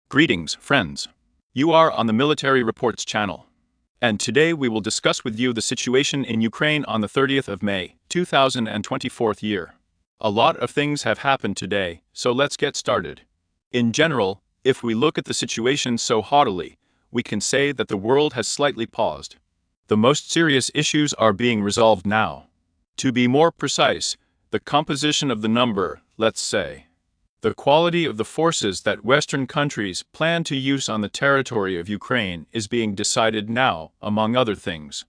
Greetings, friends. You are on the Military Reports channel. And today we will discuss with you the situation in Ukraine on the 30th of May, 2024 year. A lot of things have happened today, so let's get started. In general, if we look at the situation so haughtily, we can say that the world has slightly paused. The most serious issues are being resolved now. To be more precise, the composition of the number, let's say. The quality of the forces that Western countries plan to use on the territory of Ukraine is being decided now, among other things.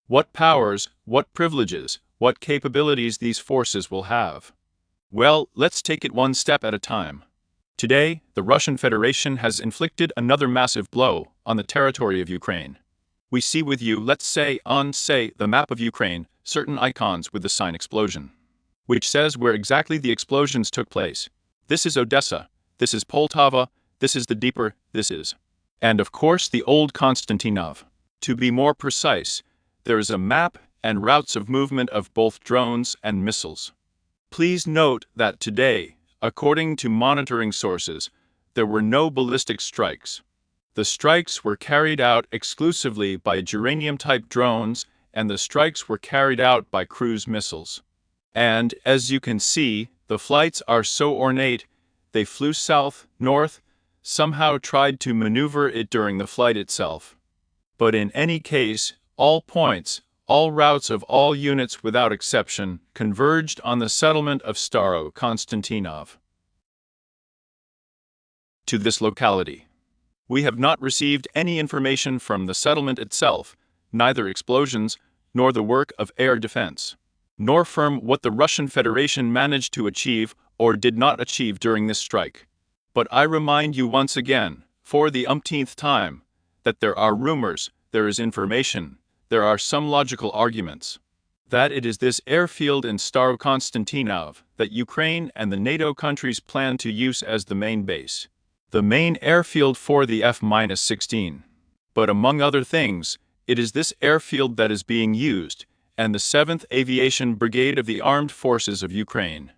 What powers, what privileges, what capabilities these forces will have. Well, let's take it one step at a time. Today, the Russian Federation has inflicted another massive blow on the territory of Ukraine. We see with you, let's say, on, the map of Ukraine, certain icons with the sign explosion, which says where exactly the explosions took place. This is Odessa, this is Poltava, this is the Dnieper, this is. And of course the old Konstantinov. To be more precise, there is a map and routes of movement of both drones and missiles. Please note that today, according to monitoring sources, there were no ballistic strikes. The strikes were carried out exclusively by uranium-type drones, and the strikes were carried out by cruise missiles. And, as you can see, the flights are so ornate, they flew south, north, somehow tried to maneuver it during the flight itself. But in any case, all points, all routes of all units without exception, converged on the settlement of Staro-Konstantinov. To this locality. We have not received any information from the settlement itself, neither explosions, nor the work of air defense, nor from what the Russian Federation managed to achieve or did not achieve during this strike. But I remind you once again, for the umpteenth time, that there are rumors, there is information, there are some logical arguments, that it is this airfield in Staro-Konstantinov that Ukraine and the NATO countries plan to use as the main base, the main airfield for the F-16. But among other things, it is this airfield that is being used, and the 7th Aviation Brigade of the Armed Forces of Ukraine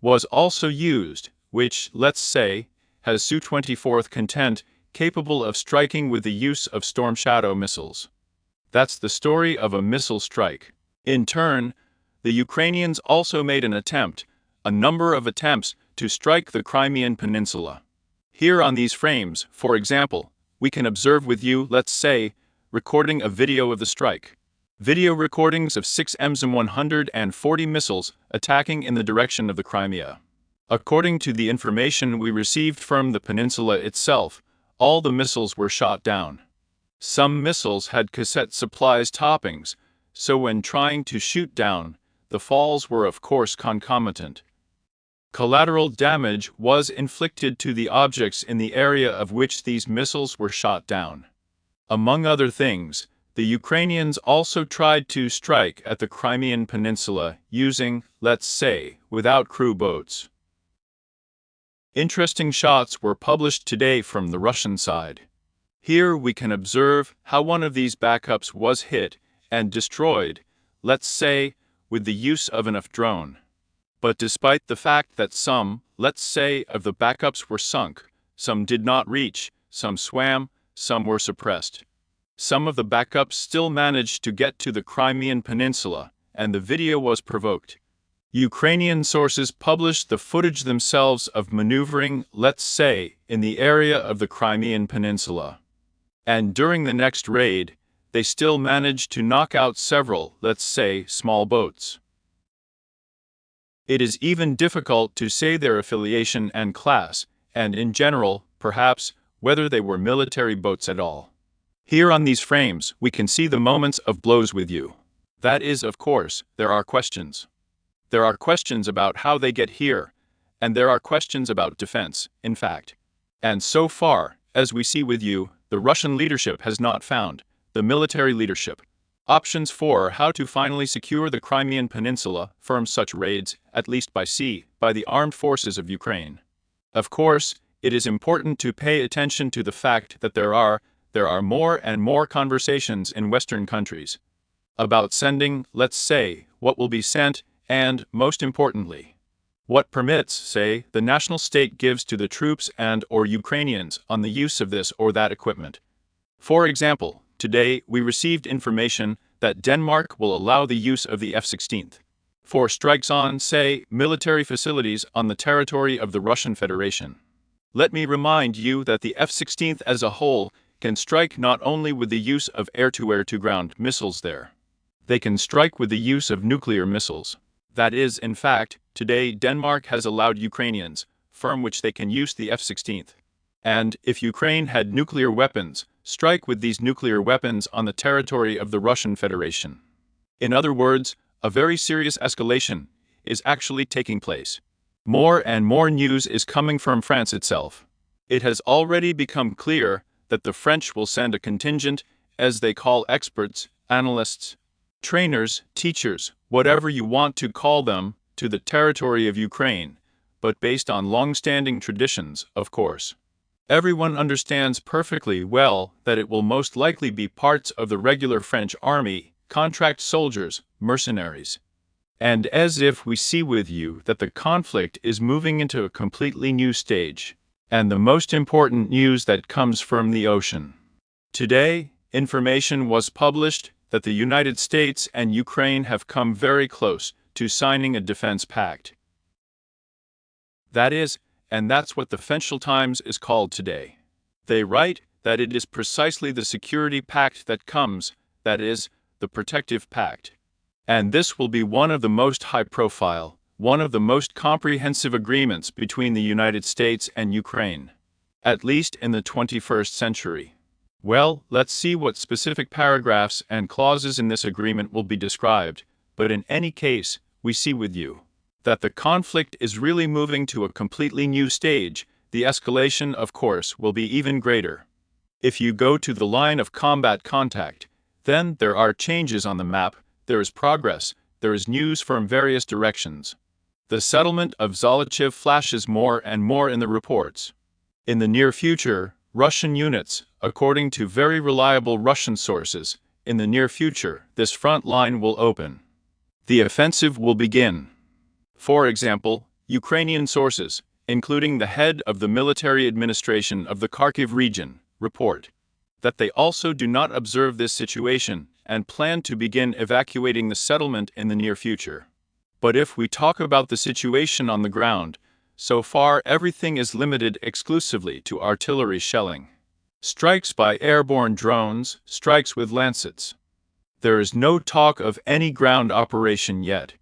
was also used, which, let's say, has Su-24 content capable of striking with the use of Storm Shadow missiles. That's the story of a missile strike. In turn, the Ukrainians also made an attempt, a number of attempts, to strike the Crimean Peninsula. Here on these frames, for example, we can observe with you, let's say, recording a video of the strike. Video recordings of 6 M140 missiles attacking in the direction of the Crimea. According to the information we received from the peninsula itself, all the missiles were shot down. Some missiles had cassette supplies toppings, so when trying to shoot down, the falls were of course concomitant. Collateral damage was inflicted to the objects in the area of which these missiles were shot down. Among other things, the Ukrainians also tried to strike at the Crimean Peninsula using, let's say, without crew boats. Interesting shots were published today from the Russian side. Here we can observe how one of these backups was hit and destroyed, let's say, with the use of an UF drone. But despite the fact that some, let's say, of the backups were sunk, some did not reach, some swam, some were suppressed. Some of the backups still managed to get to the Crimean Peninsula, and the video was provoked. Ukrainian sources published the footage themselves of maneuvering, let's say, in the area of the Crimean Peninsula. And during the next raid, they still managed to knock out several, let's say, small boats. It is even difficult to say their affiliation and class, and in general, perhaps, whether they were military boats at all. Here on these frames, we can see the moments of blows with you. That is, of course, there are questions. There are questions about how they get here, and there are questions about defense, in fact. And so far, as we see with you, the Russian leadership has not found, the military leadership, options for how to finally secure the Crimean Peninsula from such raids, at least by sea, by the armed forces of Ukraine. Of course, it is important to pay attention to the fact that there are more and more conversations in Western countries about sending, let's say, what will be sent, and, most importantly, What permits, say, the national state gives to the troops and/or Ukrainians on the use of this or that equipment. For example, today we received information that Denmark will allow the use of the F-16 for strikes on, say, military facilities on the territory of the Russian Federation. Let me remind you that the F-16 as a whole can strike not only with the use of air-to-ground missiles there. They can strike with the use of nuclear missiles. That is, in fact, today Denmark has allowed Ukrainians, from which they can use the F-16. And, if Ukraine had nuclear weapons, strike with these nuclear weapons on the territory of the Russian Federation. In other words, a very serious escalation is actually taking place. More and more news is coming from France itself. It has already become clear that the French will send a contingent, as they call experts, analysts, trainers, teachers, whatever you want to call them, to the territory of Ukraine, but based on long-standing traditions, of course. Everyone understands perfectly well that it will most likely be parts of the regular French army, contract soldiers, mercenaries. And as if we see with you that the conflict is moving into a completely new stage, and the most important news that comes from the ocean. Today, information was published that the United States and Ukraine have come very close to signing a defense pact. That is, and that's what the Financial Times is called today. They write that it is precisely the security pact that comes, that is, the protective pact. And this will be one of the most high-profile, one of the most comprehensive agreements between the United States and Ukraine, at least in the 21st century. Well, let's see what specific paragraphs and clauses in this agreement will be described, but in any case, we see with you that the conflict is really moving to a completely new stage. The escalation, of course, will be even greater. If you go to the line of combat contact, then there are changes on the map, there is progress, there is news from various directions. The settlement of Zolochiv flashes more and more in the reports. In the near future, Russian units, according to very reliable Russian sources, in the near future, this front line will open. The offensive will begin. For example, Ukrainian sources, including the head of the military administration of the Kharkiv region, report that they also do not observe this situation and plan to begin evacuating the settlement in the near future. But if we talk about the situation on the ground, so far everything is limited exclusively to artillery shelling. Strikes by airborne drones, strikes with Lancets. There is no talk of any ground operation yet.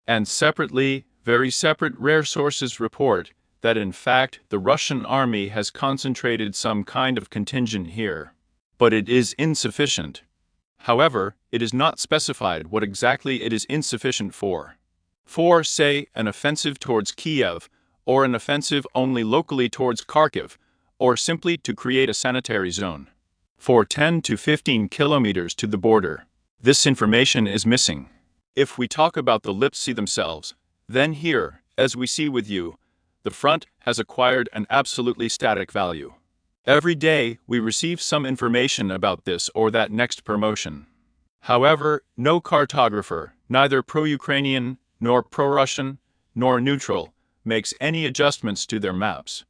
And separately, very separate rare sources report that in fact the Russian army has concentrated some kind of contingent here. But it is insufficient. However, it is not specified what exactly it is insufficient for. For, say, an offensive towards Kiev, or an offensive only locally towards Kharkiv, or simply to create a sanitary zone. For 10 to 15 kilometers to the border. This information is missing. If we talk about the Lipsi themselves, then here, as we see with you, the front has acquired an absolutely static value. Every day we receive some information about this or that next promotion. However, no cartographer, neither pro-Ukrainian, nor pro-Russian, nor neutral, makes any adjustments to their maps.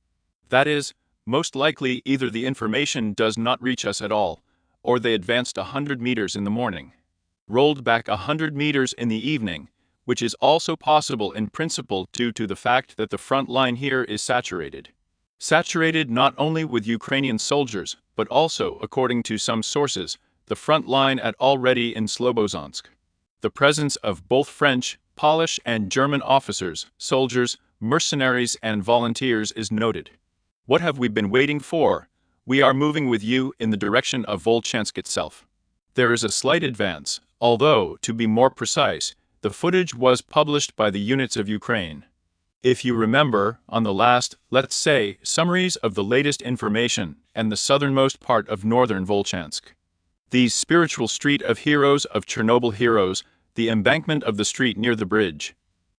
That is, most likely either the information does not reach us at all, or they advanced 100 meters in the morning, rolled back 100 meters in the evening, which is also possible in principle due to the fact that the front line here is saturated. Saturated not only with Ukrainian soldiers, but also, according to some sources, the front line already in Slobozhansk. The presence of both French, Polish and German officers, soldiers, mercenaries and volunteers is noted. What have we been waiting for? We are moving with you in the direction of Volchansk itself. There is a slight advance, although, to be more precise, the footage was published by the units of Ukraine. If you remember, on the last, let's say, summaries of the latest information and the southernmost part of northern Volchansk. These spiritual street of heroes of Chernobyl heroes, the embankment of the street near the bridge.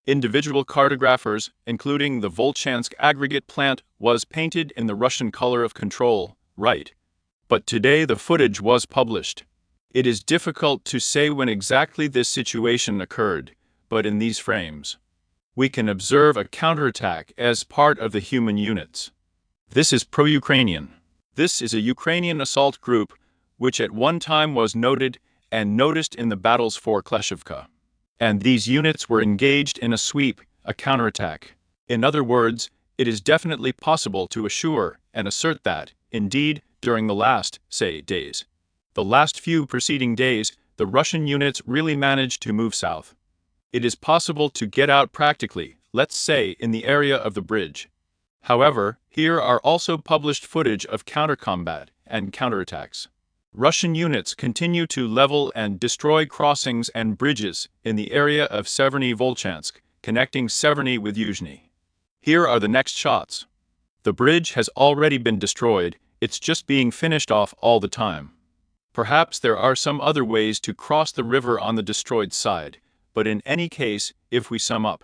Individual cartographers, including the Volchansk aggregate plant, was painted in the Russian color of control, right? But today the footage was published. It is difficult to say when exactly this situation occurred, but in these frames. We can observe a counterattack as part of the human units. This is pro-Ukrainian. This is a Ukrainian assault group which at one time was noted and noticed in the battles for Kleshivka. And these units were engaged in a sweep, a counterattack. In other words, it is definitely possible to assure and assert that, indeed, during the last, say, days, the last few preceding days, the Russian units really managed to move south. It is possible to get out practically, let's say, in the area of the bridge. However, here are also published footage of counter-combat and counterattacks. Russian units continue to level and destroy crossings and bridges in the area of Severny-Volchansk, connecting Severny with Yuzhny. Here are the next shots. The bridge has already been destroyed, it's just being finished off all the time. Perhaps there are some other ways to cross the river on the destroyed side, but in any case, if we sum up,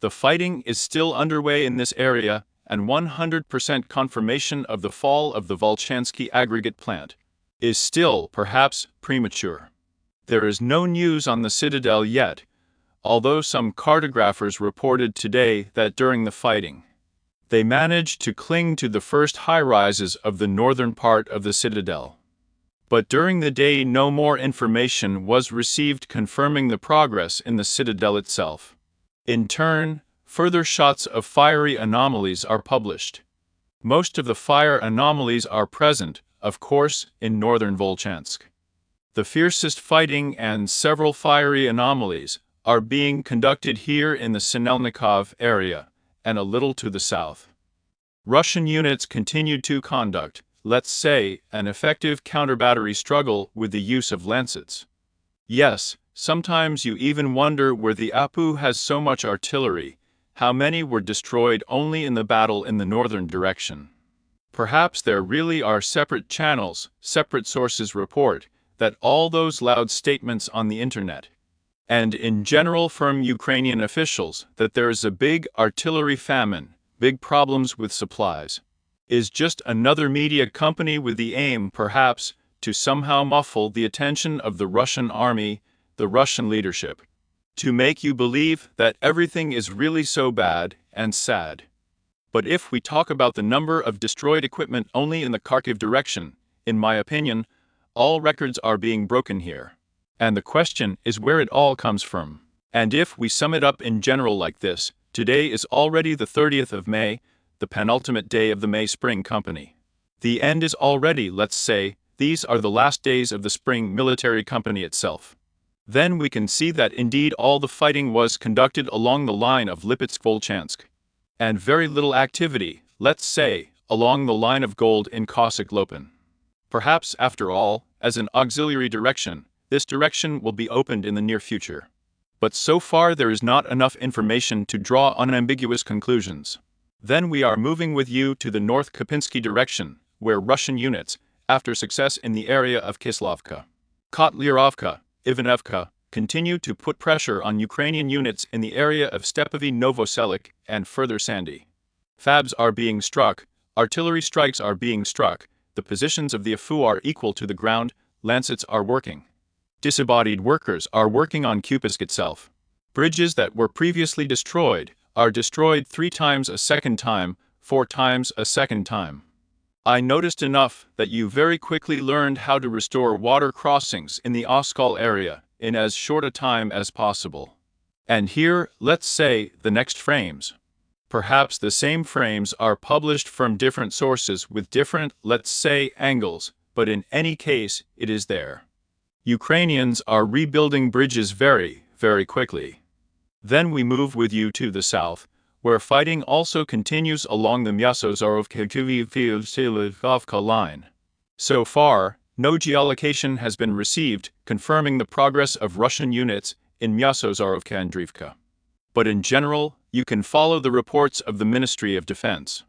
the fighting is still underway in this area, and 100% confirmation of the fall of the Volchansky aggregate plant is still, perhaps, premature. There is no news on the citadel yet, although some cartographers reported today that during the fighting, they managed to cling to the first high-rises of the northern part of the citadel. But during the day no more information was received confirming the progress in the citadel itself. In turn, further shots of fiery anomalies are published. Most of the fire anomalies are present, of course, in northern Volchansk. The fiercest fighting and several fiery anomalies are being conducted here in the Sinelnikov area, and a little to the south. Russian units continue to conduct, let's say, an effective counter-battery struggle with the use of lancets. Yes, sometimes you even wonder where the APU has so much artillery, how many were destroyed only in the battle in the northern direction. Perhaps there really are separate channels, separate sources report, that all those loud statements on the internet, and in general from Ukrainian officials that there is a big artillery famine, big problems with supplies, is just another media company with the aim, perhaps, to somehow muffle the attention of the Russian army, the Russian leadership, to make you believe that everything is really so bad and sad. But if we talk about the number of destroyed equipment only in the Kharkiv direction, in my opinion, all records are being broken here. And the question is where it all comes from. And if we sum it up in general like this, today is already the 30th of May, the penultimate day of the May Spring Company. The end is already, let's say, these are the last days of the Spring Military Company itself. Then we can see that indeed all the fighting was conducted along the line of Lipetsk-Volchansk. And very little activity, let's say, along the line of Gold in Cossack-Lopan. Perhaps, after all, as an auxiliary direction, this direction will be opened in the near future. But so far there is not enough information to draw unambiguous conclusions. Then we are moving with you to the North Kupinsky direction, where Russian units, after success in the area of Kislovka, Kotlyrovka, Ivanivka, continue to put pressure on Ukrainian units in the area of Stepovy Novoselik and further Sandy. Fabs are being struck, artillery strikes are being struck, the positions of the AFU are equal to the ground, lancets are working. Disembodied workers are working on Kupisk itself. Bridges that were previously destroyed are destroyed 3 times a second time, 4 times a second time. I noticed enough that you very quickly learned how to restore water crossings in the Oskol area in as short a time as possible. And here, let's say, the next frames. Perhaps the same frames are published from different sources with different, let's say, angles, but in any case, it is there. Ukrainians are rebuilding bridges very, very quickly. Then we move with you to the south, where fighting also continues along the Myasozorov-Kharkiv line. So far, no geolocation has been received confirming the progress of Russian units in Myasozorov-Andriivka. But in general, you can follow the reports of the Ministry of Defense,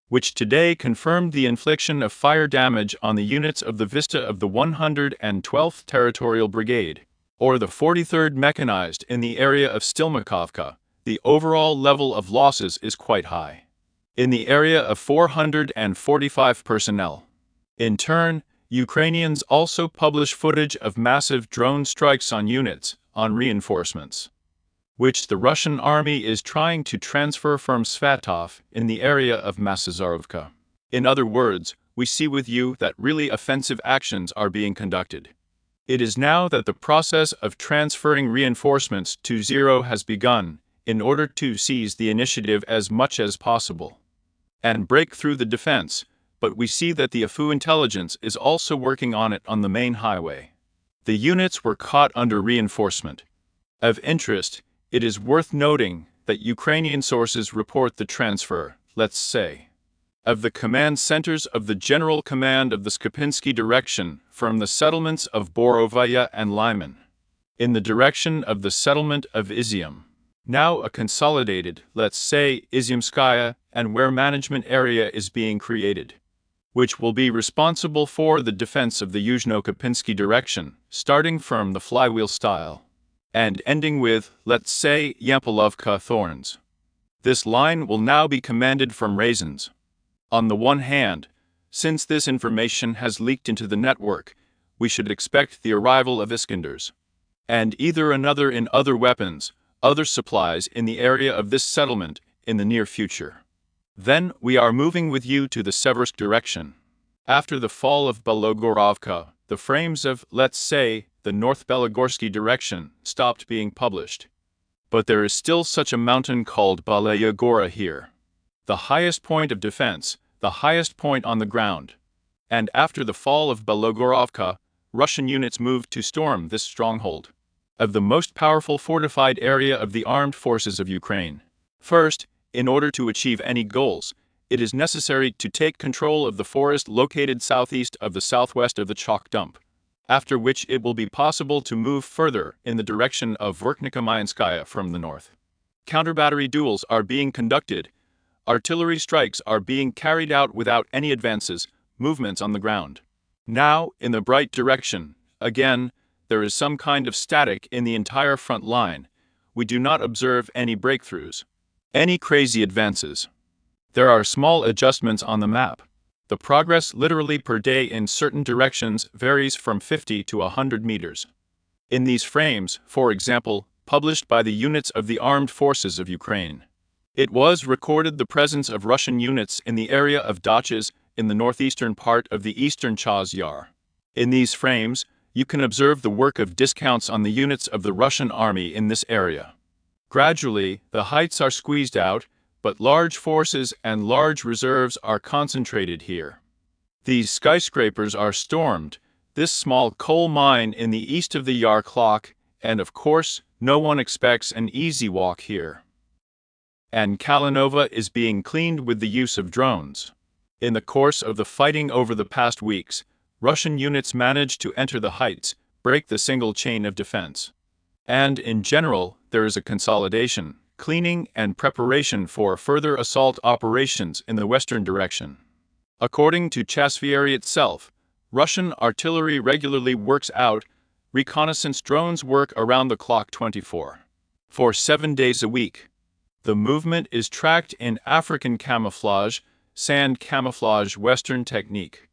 which today confirmed the infliction of fire damage on the units of the Vista of the 112th Territorial Brigade, or the 43rd Mechanized in the area of Stilmakovka. The overall level of losses is quite high, in the area of 445 personnel. In turn, Ukrainians also publish footage of massive drone strikes on units, on reinforcements. which the Russian army is trying to transfer from Svatov in the area of Massazarovka. In other words, we see with you that really offensive actions are being conducted. It is now that the process of transferring reinforcements to Zero has begun, in order to seize the initiative as much as possible and break through the defense, but we see that the AFU intelligence is also working on it on the main highway. The units were caught under reinforcement. Of interest, it is worth noting that Ukrainian sources report the transfer, let's say, of the command centers of the General Command of the Skopinski direction from the settlements of Borovaya and Lyman in the direction of the settlement of Izium. Now a consolidated, let's say, Iziumskaya, and where management area is being created, which will be responsible for the defense of the Yuzhno-Kopinski direction, starting from the flywheel style and ending with, let's say, Yampolovka Thorns. This line will now be commanded from Raisins. On the one hand, since this information has leaked into the network, we should expect the arrival of Iskanders and either another in other weapons, other supplies in the area of this settlement in the near future. Then we are moving with you to the Seversk direction. After the fall of Belogorovka, the frames of, let's say, the North Belogorsky direction stopped being published. But there is still such a mountain called Balaya Gora here, the highest point of defense, the highest point on the ground. And after the fall of Belogorovka, Russian units moved to storm this stronghold of the most powerful fortified area of the armed forces of Ukraine. First, in order to achieve any goals, it is necessary to take control of the forest located southeast of the southwest of the chalk dump, after which it will be possible to move further in the direction of Verkhnikomayanskaya from the north. Counter-battery duels are being conducted, artillery strikes are being carried out without any movements on the ground. Now, in the bright direction, again, there is some kind of static in the entire front line. We do not observe any breakthroughs, any crazy advances. There are small adjustments on the map. The progress literally per day in certain directions varies from 50 to 100 meters. In these frames, for example, published by the units of the armed forces of Ukraine, it was recorded the presence of Russian units in the area of Dachas in the northeastern part of the eastern Chaz Yar. In these frames, you can observe the work of discounts on the units of the Russian army in this area. Gradually, the heights are squeezed out, but large forces and large reserves are concentrated here. These skyscrapers are stormed, this small coal mine in the east of the Yar clock, and of course, no one expects an easy walk here. And Kalinova is being cleaned with the use of drones. In the course of the fighting over the past weeks, Russian units managed to enter the heights, break the single chain of defense. And in general, there is a consolidation, cleaning, and preparation for further assault operations in the western direction. According to Chasvieri itself, Russian artillery regularly works out, reconnaissance drones work around the clock 24 for 7 days a week. The movement is tracked in African camouflage, sand camouflage Western technique,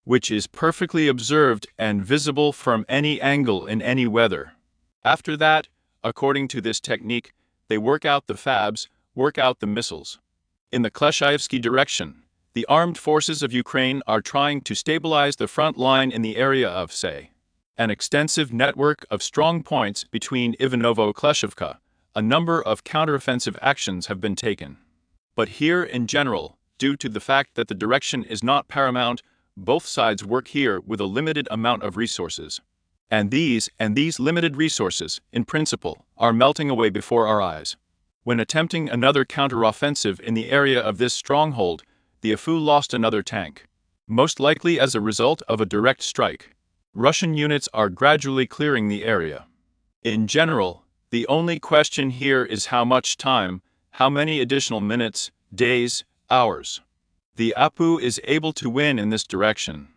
which is perfectly observed and visible from any angle in any weather. After that, according to this technique, they work out the FABs, work out the missiles. In the Kleshayevsky direction, the armed forces of Ukraine are trying to stabilize the front line in the area of, say, an extensive network of strong points between Ivanovo-Kleshevka. A number of counteroffensive actions have been taken. But here in general, due to the fact that the direction is not paramount, both sides work here with a limited amount of resources. And these limited resources, in principle, are melting away before our eyes. When attempting another counteroffensive in the area of this stronghold, the AFU lost another tank, most likely as a result of a direct strike. Russian units are gradually clearing the area. In general, the only question here is how much time, how many additional minutes, days, hours the APU is able to win in this direction,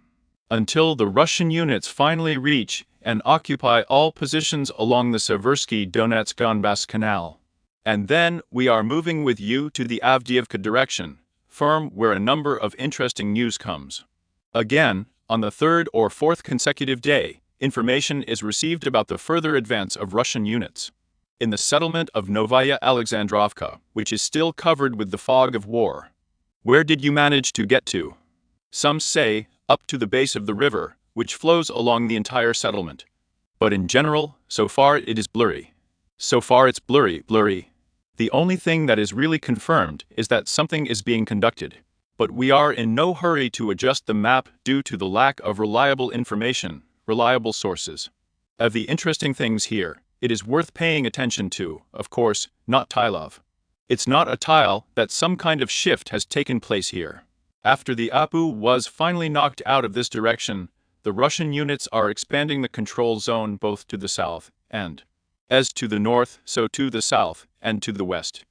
until the Russian units finally reach and occupy all positions along the Seversky-Donetsk-Donbass Canal. And then we are moving with you to the Avdiivka direction, where a number of interesting news comes. Again, on the third or fourth consecutive day, information is received about the further advance of Russian units. in the settlement of Novaya Alexandrovka, which is still covered with the fog of war. Where did you manage to get to? Some say, up to the base of the river, which flows along the entire settlement. But in general, so far it is blurry. So far it's blurry. The only thing that is really confirmed is that something is being conducted. But we are in no hurry to adjust the map due to the lack of reliable information, reliable sources. Of the interesting things here, it is worth paying attention to, of course, not Tylov. It's not a tile that some kind of shift has taken place here. After the Apu was finally knocked out of this direction, the Russian units are expanding the control zone both to the south and, as to the north, so to the south and to the west.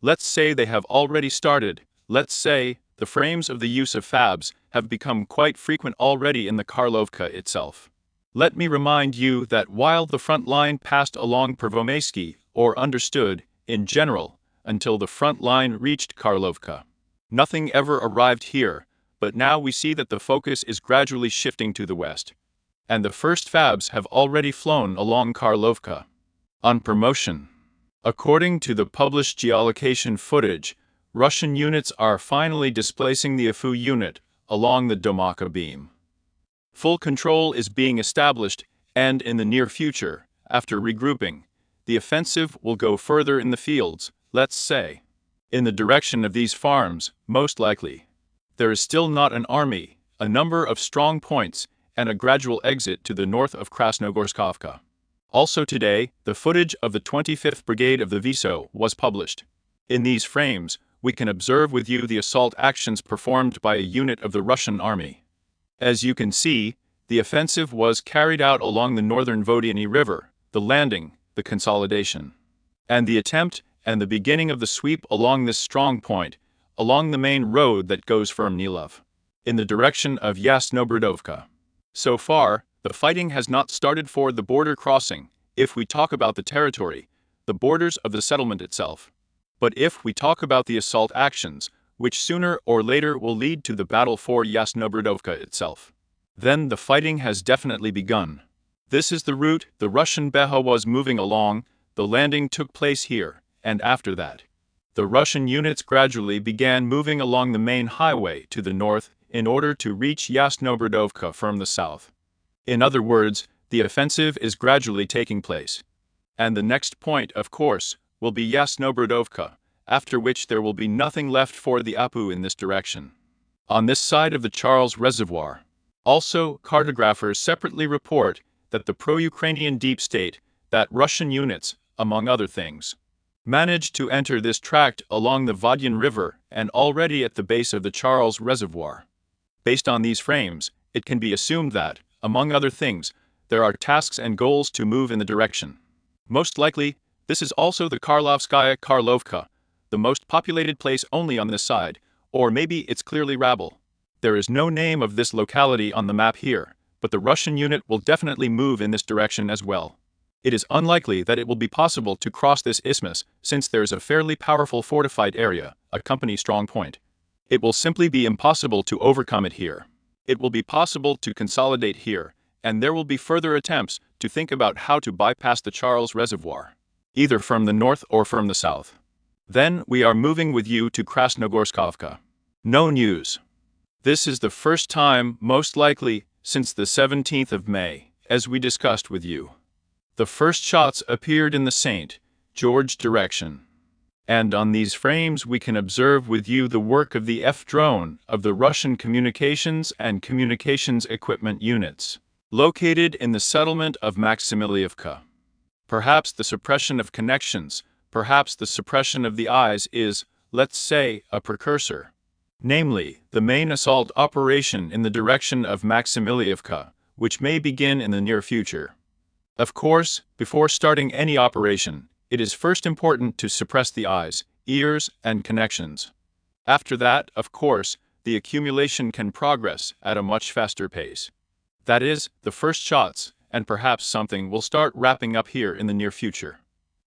Let's say they have already started. Let's say the frames of the use of FABs have become quite frequent already in the Karlovka itself. Let me remind you that while the front line passed along Pervomaysky, or understood, in general, until the front line reached Karlovka, nothing ever arrived here, but now we see that the focus is gradually shifting to the west. And the first FABs have already flown along Karlovka. On promotion. According to the published geolocation footage, Russian units are finally displacing the Afu unit along the Domaka beam. Full control is being established, and in the near future, after regrouping, the offensive will go further in the fields, let's say, in the direction of these farms, most likely. There is still not an army, a number of strong points, and a gradual exit to the north of Krasnogorskovka. Also today, the footage of the 25th Brigade of the Viso was published. In these frames, we can observe with you the assault actions performed by a unit of the Russian army. As you can see, the offensive was carried out along the northern Vodiany River, the landing, the consolidation, and the attempt and the beginning of the sweep along this strong point, along the main road that goes from Nilov, in the direction of Yasnobrodovka. So far, the fighting has not started for the border crossing, if we talk about the territory, the borders of the settlement itself. But if we talk about the assault actions, which sooner or later will lead to the battle for Yasnobrodovka itself, then the fighting has definitely begun. This is the route the Russian Beha was moving along, the landing took place here, and after that, the Russian units gradually began moving along the main highway to the north in order to reach Yasnobrodovka from the south. In other words, the offensive is gradually taking place. And the next point, of course, will be Yasnobrodovka, after which there will be nothing left for the Apu in this direction. On this side of the Charles Reservoir. Also, cartographers separately report that the pro-Ukrainian deep state, that Russian units, among other things, managed to enter this tract along the Vodyan River and already at the base of the Charles Reservoir. Based on these frames, it can be assumed that, among other things, there are tasks and goals to move in the direction. Most likely, this is also the Karlovskaya Karlovka, the most populated place only on this side, or maybe it's clearly Rabble. There is no name of this locality on the map here, but the Russian unit will definitely move in this direction as well. It is unlikely that it will be possible to cross this isthmus since there is a fairly powerful fortified area, a company strong point. It will simply be impossible to overcome it here. It will be possible to consolidate here, and there will be further attempts to think about how to bypass the Charles Reservoir, either from the north or from the south. Then we are moving with you to Krasnogorskovka. No news. This is the first time, most likely, since the 17th of May, as we discussed with you. The first shots appeared in the St. George direction. And on these frames we can observe with you the work of the F-drone of the Russian communications and communications equipment units, located in the settlement of Maximilievka. Perhaps the suppression of connections, perhaps the suppression of the eyes is, let's say, a precursor. Namely, the main assault operation in the direction of Maximilievka, which may begin in the near future. Of course, before starting any operation, it is first important to suppress the eyes, ears, and connections. After that, of course, the accumulation can progress at a much faster pace. That is, the first shots, and perhaps something will start wrapping up here in the near future.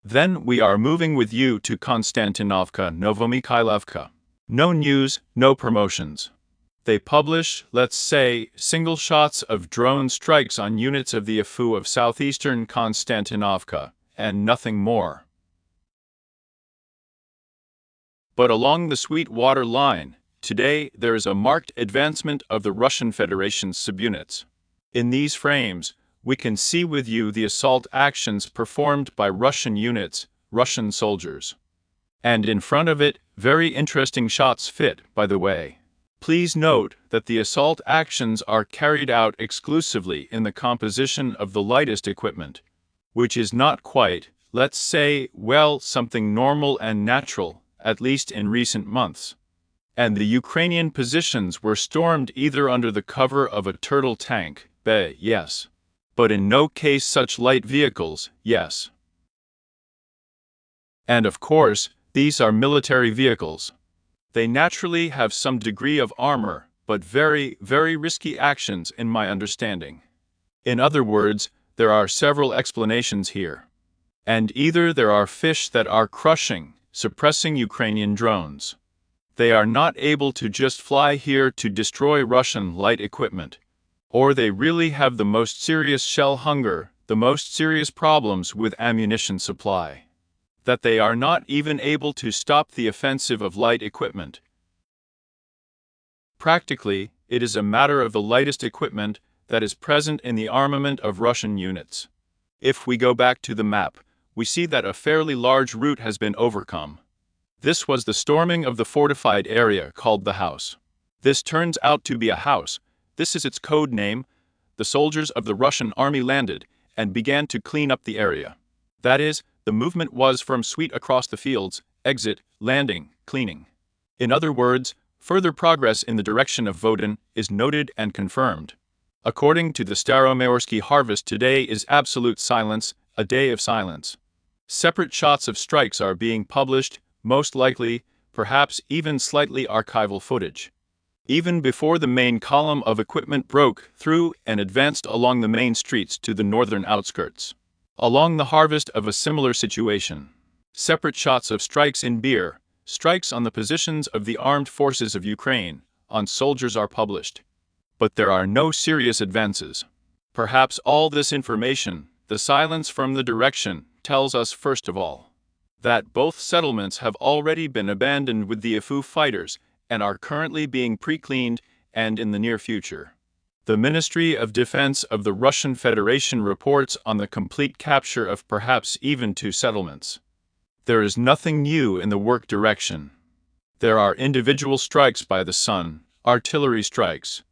Then we are moving with you to Konstantinovka Novomikhailovka. No news, no promotions. They publish, let's say, single shots of drone strikes on units of the Afu of southeastern Konstantinovka, and nothing more. But along the Sweetwater line, today there is a marked advancement of the Russian Federation's subunits. In these frames, we can see with you the assault actions performed by Russian units, Russian soldiers. And in front of it, very interesting shots fit, by the way. Please note that the assault actions are carried out exclusively in the composition of the lightest equipment, which is not quite, let's say, well, something normal and natural, at least in recent months. And the Ukrainian positions were stormed either under the cover of a turtle tank, yes, but in no case such light vehicles, yes. And of course, these are military vehicles. They naturally have some degree of armor, but very, very risky actions in my understanding. In other words, there are several explanations here. And either there are fish that are crushing, suppressing Ukrainian drones. They are not able to just fly here to destroy Russian light equipment. Or they really have the most serious shell hunger, the most serious problems with ammunition supply. That they are not even able to stop the offensive of light equipment. Practically, it is a matter of the lightest equipment that is present in the armament of Russian units. If we go back to the map, we see that a fairly large route has been overcome. This was the storming of the fortified area called the house. This turns out to be a house. This is its code name. The soldiers of the Russian army landed and began to clean up the area. That is, the movement was from sweet across the fields, exit, landing, cleaning. In other words, further progress in the direction of Vodin is noted and confirmed. According to the Staromayorsky harvest, today is absolute silence, a day of silence. Separate shots of strikes are being published, most likely, perhaps even slightly archival footage. Even before the main column of equipment broke through and advanced along the main streets to the northern outskirts. Along the harvest of a similar situation. Separate shots of strikes in Beer, strikes on the positions of the armed forces of Ukraine, on soldiers are published. But there are no serious advances. Perhaps all this information, the silence from the direction, tells us first of all that both settlements have already been abandoned with the IFU fighters and are currently being pre-cleaned and in the near future. The Ministry of Defense of the Russian Federation reports on the complete capture of perhaps even 2 settlements. There is nothing new in the work direction. There are individual strikes by the sun, artillery strikes,